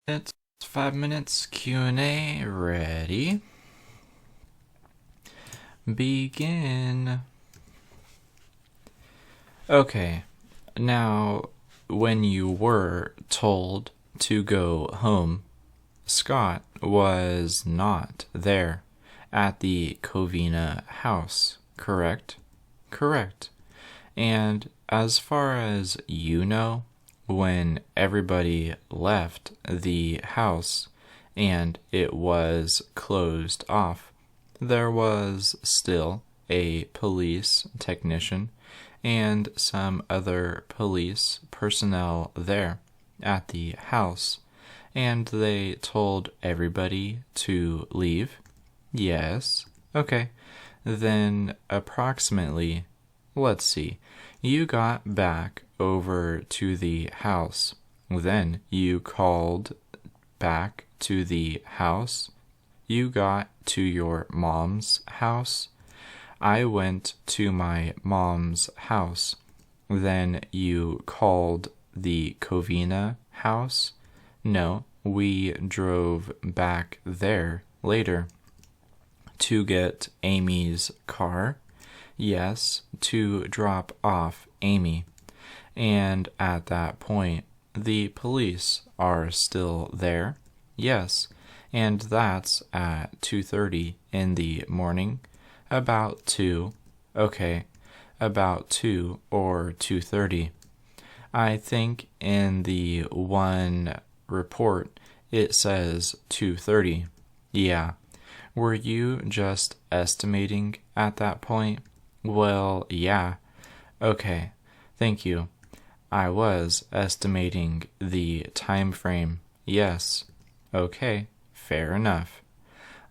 It's 5 minutes Q&A. Ready? Begin. Okay, now when you were told to go home, Scott was not there at the Covina house, correct? Correct. And as far as you know, when everybody left the house and it was closed off, there was still a police technician and some other police personnel there at the house, and they told everybody to leave? Yes. Okay. Then approximately, let's see, you got back over to the house. Then you called back to the house. You got to your mom's house. I went to my mom's house. Then you called the Covina house. No, we drove back there later. To get Amy's car? Yes, to drop off Amy. And at that point, the police are still there? Yes, and that's at 2:30 in the morning. About 2. Okay, about 2 or 2:30. I think in the one report it says 2:30. Yeah. Were you just estimating at that point? Well, yeah. Okay, thank you. I was estimating the time frame. Yes. Okay, fair enough.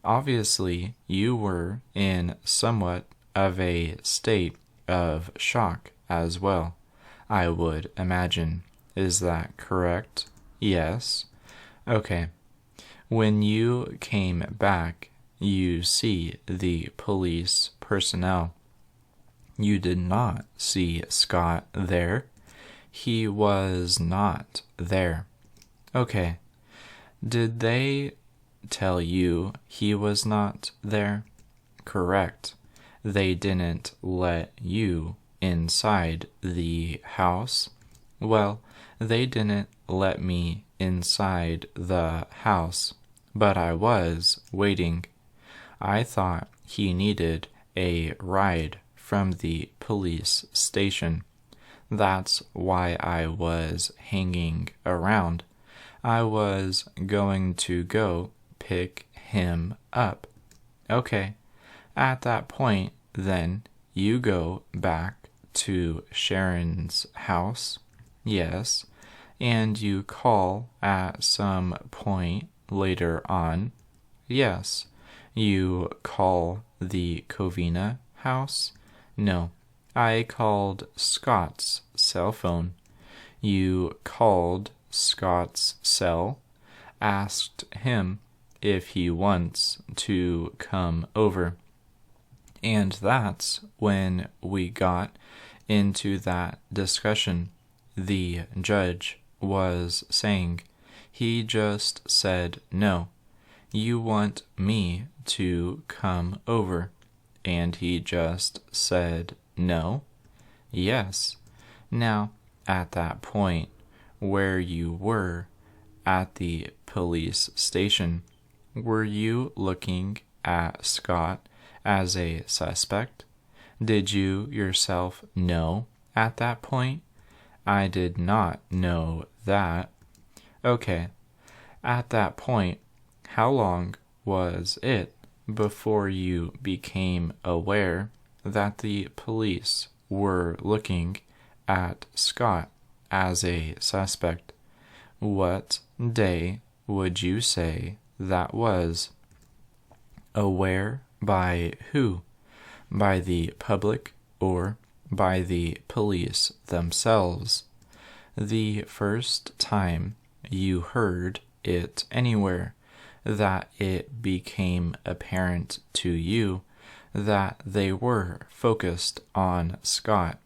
Obviously, you were in somewhat of a state of shock as well, I would imagine. Is that correct? Yes. Okay. When you came back, you see the police personnel. You did not see Scott there. He was not there. Okay. Did they tell you he was not there? Correct. They didn't let you inside the house? Well, they didn't let me inside the house, but I was waiting. I thought he needed a ride from the police station. That's why I was hanging around. I was going to go pick him up. Okay. At that point, then, you go back to Sharon's house. Yes. And you call at some point later on. Yes. You call the Covina house? No, I called Scott's cell phone. You called Scott's cell, asked him if he wants to come over. And that's when we got into that discussion. The judge was saying, he just said no. You want me to come over? And he just said no? Yes. Now, at that point, where you were at the police station, were you looking at Scott as a suspect? Did you yourself know at that point? I did not know that. Okay. At that point, how long was it before you became aware that the police were looking at Scott as a suspect? What day would you say that was? Aware by who? By the public or by the police themselves? The first time you heard it anywhere, that it became apparent to you that they were focused on Scott.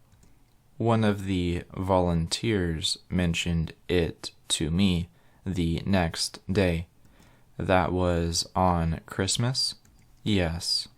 One of the volunteers mentioned it to me the next day. That was on Christmas? Yes,